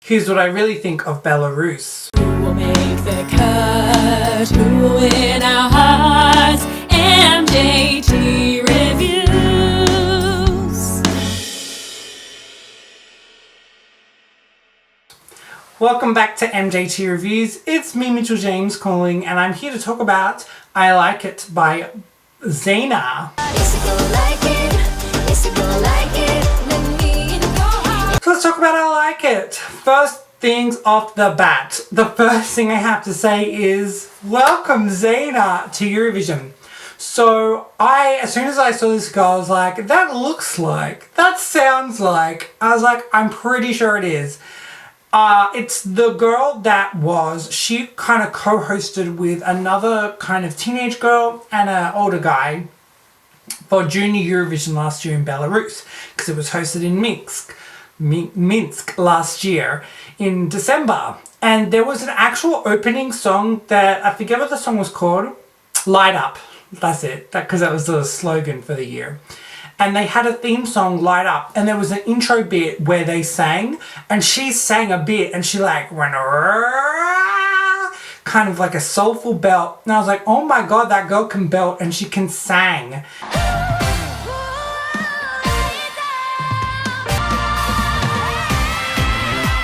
Here's what I really think of Belarus. Who will make the cut? Who will win our hearts? MJT Reviews. Welcome back to MJT Reviews. It's me, Mitchell James, calling, and I'm here to talk about I Like It by ZENA. So let's talk about I Like It. First things off the bat. The first thing I have to say is welcome ZENA to Eurovision. So as soon as I saw this girl, I was like, that looks like, that sounds like, I was like, I'm pretty sure it is. It's the girl she kind of co-hosted with another kind of teenage girl and an older guy for Junior Eurovision last year in Belarus, because it was hosted in Minsk last year in December. And there was an actual opening song that, I forget what the song was called, Light Up, that's it, because that was the slogan for the year. And they had a theme song, Light Up, and there was an intro bit where they sang, and she sang a bit, and she like went kind of like a soulful belt, and I was like, oh my god, that girl can belt and she can sing.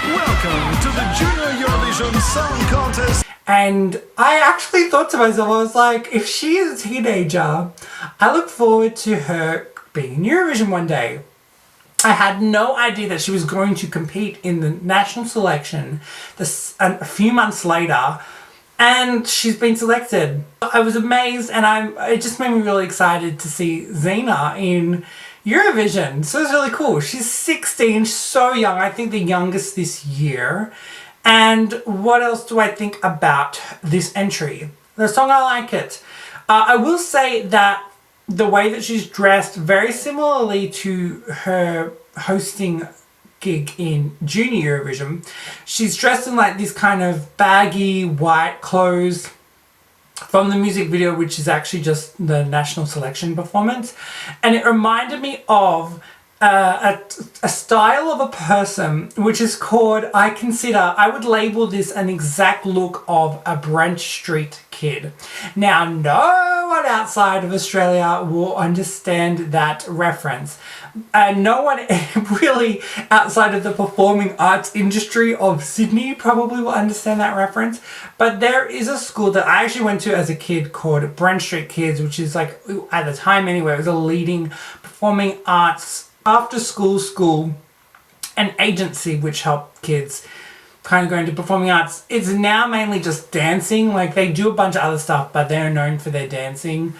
Welcome to the Junior Eurovision Song Contest. And I actually thought to myself, I was like, if she is a teenager, I look forward to her being in Eurovision one day. I had no idea that she was going to compete in the national selection a few months later, and she's been selected. I was amazed, and it just made me really excited to see ZENA in Eurovision. So it's really cool. She's 16, so young. I think the youngest this year. And what else do I think about this entry? The song I Like It. I will say that the way that she's dressed, very similarly to her hosting gig in Junior Eurovision, she's dressed in like this kind of baggy white clothes from the music video, which is actually just the national selection performance. And it reminded me of a style of a person which is called, I would label this an exact look of a Brent Street kid. Now, no one outside of Australia will understand that reference. No one really outside of the performing arts industry of Sydney probably will understand that reference. But there is a school that I actually went to as a kid called Brent Street Kids, which is like, at the time anyway, it was a leading performing arts after school and agency which helped kids kind of go into performing arts. It's now mainly just dancing. Like, they do a bunch of other stuff, but they're known for their dancing.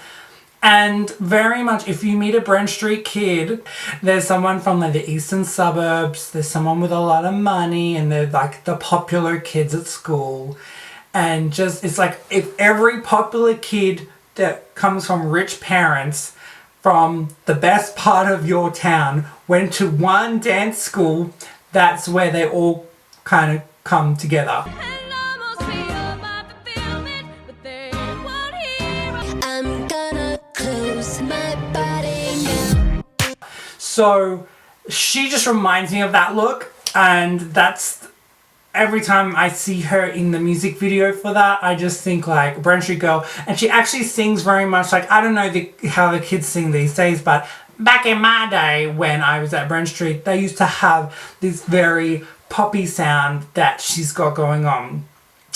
And very much, if you meet a Brent Street kid, there's someone from like the eastern suburbs, there's someone with a lot of money, and they're like the popular kids at school. And just, it's like, if every popular kid that comes from rich parents from the best part of your town went to one dance school, that's where they all kind of come together. So she just reminds me of that look, and that's every time I see her in the music video for that, I just think like Brent Street girl. And she actually sings very much like, I don't know how the kids sing these days, but back in my day when I was at Brent Street, they used to have this very poppy sound that she's got going on.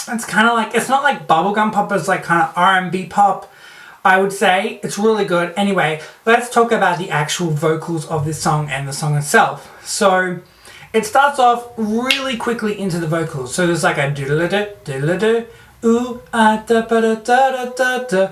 It's kind of like, it's not like bubblegum pop, it's like kind of R&B pop, I would say. It's really good. Anyway, let's talk about the actual vocals of this song and the song itself. So it starts off really quickly into the vocals. So there's like a doodle-a-doo, doodle-a-doo, ooh, ah, da ba da da da da.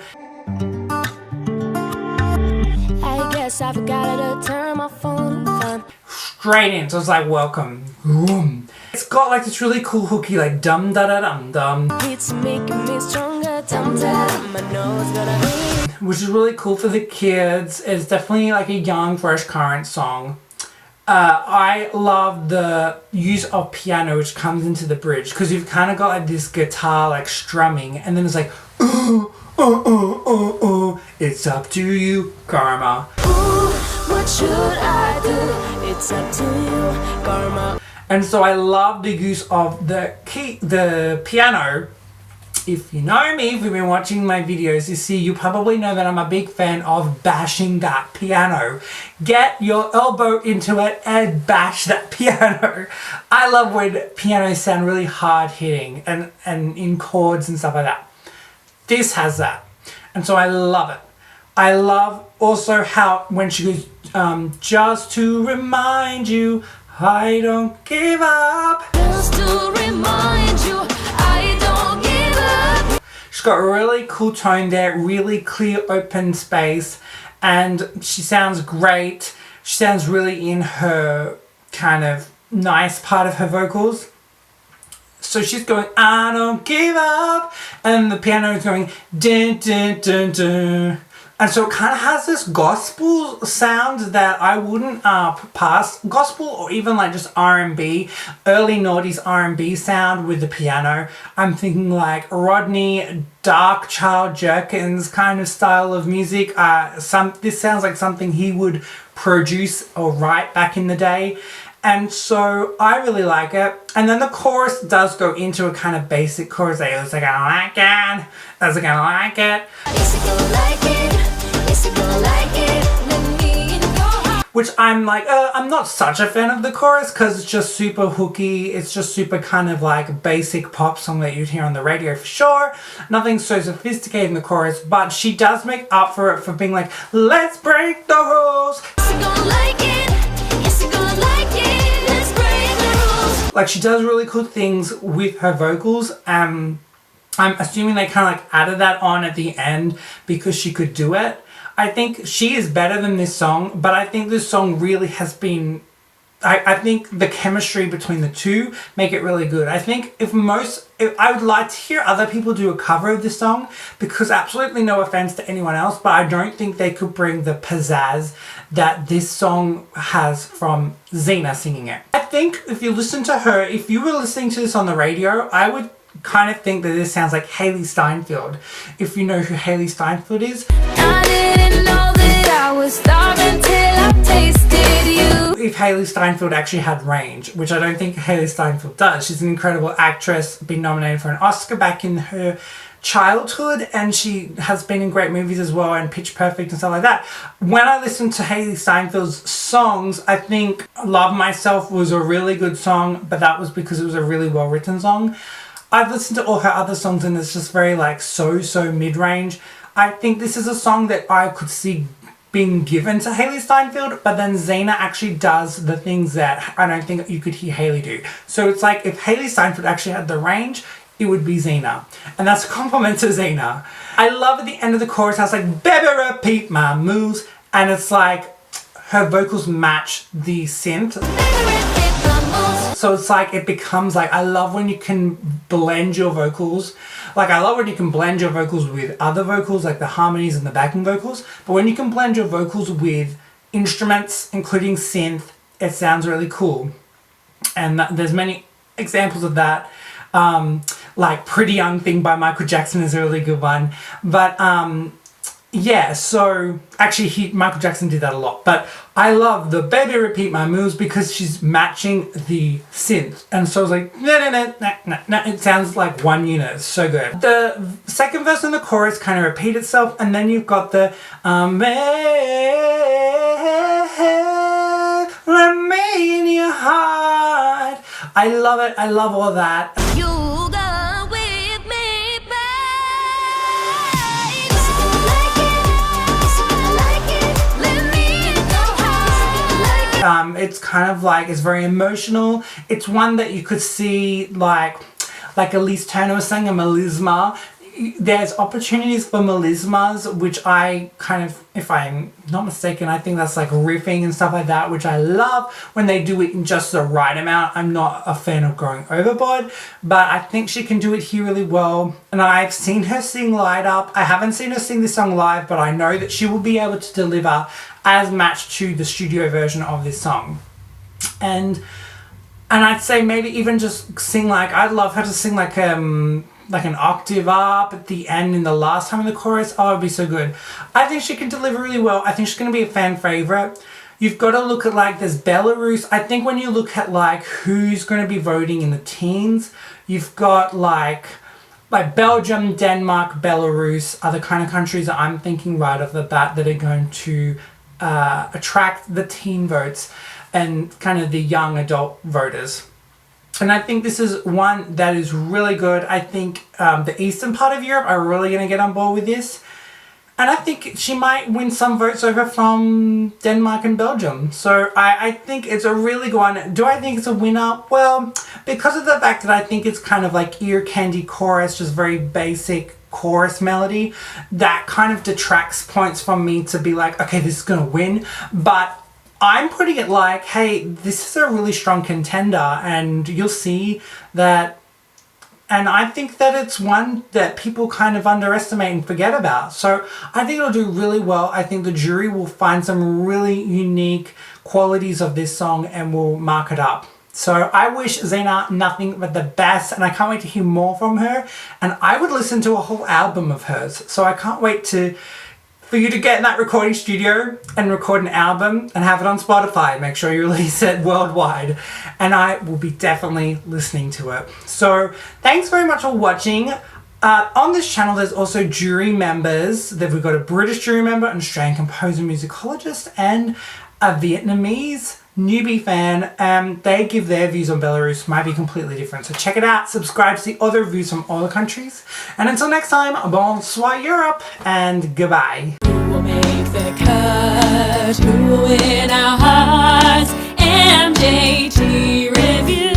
I guess I forgot to turn my phone on. Straight in, so it's like welcome. Boom. It's got like this really cool hooky, like dum da da dum dum. It's making me stronger, dum da dum. I know it's gonna be. Which is really cool for the kids. It's definitely like a young, fresh, current song. I love the use of piano which comes into the bridge, because you've kind of got like this guitar like strumming, and then it's like ooh, it's up to you, karma. Ooh, what should I do? It's up to you, karma. And so I love the use of the piano. If you know me, if you've been watching my videos, you probably know that I'm a big fan of bashing that piano. Get your elbow into it and bash that piano. I love when pianos sound really hard hitting and in chords and stuff like that. This has that. And so I love it. I love also how when she goes, just to remind you, I don't give up. Just to remind you, I don't give up. She's got a really cool tone there, really clear open space, and she sounds great. She sounds really in her kind of nice part of her vocals. So she's going, I don't give up, and the piano is going, dun, dun, dun, dun. And so it kind of has this gospel sound that I wouldn't pass. Gospel or even like just R&B, early noughties R&B sound with the piano. I'm thinking like Rodney, Dark Child Jerkins kind of style of music. This sounds like something he would produce or write back in the day. And so I really like it. And then the chorus does go into a kind of basic chorus. It's like, I like it. That's gonna like it. Which I'm like, I'm not such a fan of the chorus because it's just super hooky. It's just super kind of like basic pop song that you'd hear on the radio for sure. Nothing so sophisticated in the chorus, but she does make up for it for being like, let's break the rules. Like she does really cool things with her vocals. I'm assuming they kind of like added that on at the end because she could do it. I think she is better than this song, but I think this song really has been, I think the chemistry between the two make it really good. I think if I would like to hear other people do a cover of this song, because absolutely no offense to anyone else, but I don't think they could bring the pizzazz that this song has from ZENA singing it. I think if you listen to her, if you were listening to this on the radio, I would kind of think that this sounds like Hailee Steinfeld. If you know who Hailee Steinfeld is. I didn't know that I was starving till I tasted you. If Hailee Steinfeld actually had range, which I don't think Hailee Steinfeld does. She's an incredible actress, been nominated for an Oscar back in her childhood, and she has been in great movies as well, and Pitch Perfect and stuff like that. When I listen to Hailee Steinfeld's songs, I think Love Myself was a really good song, but that was because it was a really well written song. I've listened to all her other songs and it's just very like so mid-range. I think this is a song that I could see being given to Hailee Steinfeld, but then ZENA actually does the things that I don't think you could hear Hailee do. So it's like if Hailee Steinfeld actually had the range, it would be ZENA. And that's a compliment to ZENA. I love at the end of the chorus how it's like, baby repeat my moves, and it's like her vocals match the synth. So it's like, it becomes like, I love when you can blend your vocals. Like I love when you can blend your vocals with other vocals, like the harmonies and the backing vocals. But when you can blend your vocals with instruments, including synth, it sounds really cool. And there's many examples of that. Like Pretty Young Thing by Michael Jackson is a really good one. But yeah, so actually Michael Jackson did that a lot, but I love the baby repeat my moves because she's matching the synth, and so it's like it sounds like one unit. It's so good. The second verse and the chorus kind of repeat itself, and then you've got the let me in your heart. I love it. I love all that. It's kind of like, it's very emotional. It's one that you could see like Elysse Turner was saying, a melisma. There's opportunities for melismas, which I kind of, if I'm not mistaken, I think that's like riffing and stuff like that, which I love when they do it in just the right amount. I'm not a fan of going overboard, but I think she can do it here really well. And I've seen her sing Light Up. I haven't seen her sing this song live, but I know that she will be able to deliver as matched to the studio version of this song. And I'd say maybe even just sing like, I'd love her to sing like an octave up at the end in the last time in the chorus. Oh, it'd be so good. I think she can deliver really well. I think she's going to be a fan favorite. You've got to look at like there's Belarus. I think when you look at like who's going to be voting in the teens, you've got like Belgium, Denmark, Belarus are the kind of countries that I'm thinking right off the bat that are going to attract the teen votes and kind of the young adult voters. And I think this is one that is really good. I think the eastern part of Europe are really going to get on board with this. And I think she might win some votes over from Denmark and Belgium. So I think it's a really good one. Do I think it's a winner? Well, because of the fact that I think it's kind of like ear candy chorus, just very basic chorus melody, that kind of detracts points from me to be like, okay, this is going to win. But I'm putting it like, hey, this is a really strong contender, and you'll see that. And I think that it's one that people kind of underestimate and forget about. So I think it'll do really well. I think the jury will find some really unique qualities of this song and will mark it up. So I wish ZENA nothing but the best, and I can't wait to hear more from her. And I would listen to a whole album of hers. So I can't wait for you to get in that recording studio and record an album and have it on Spotify. Make sure you release it worldwide. And I will be definitely listening to it. So thanks very much for watching. On this channel, there's also jury members. We've got a British jury member, an Australian composer, musicologist, and a Vietnamese newbie fan. They give their views on Belarus, might be completely different. So check it out, subscribe to see other views from all the countries. And until next time, bonsoir Europe, and goodbye. Who will make the cut? Who will win our hearts? MJT Review.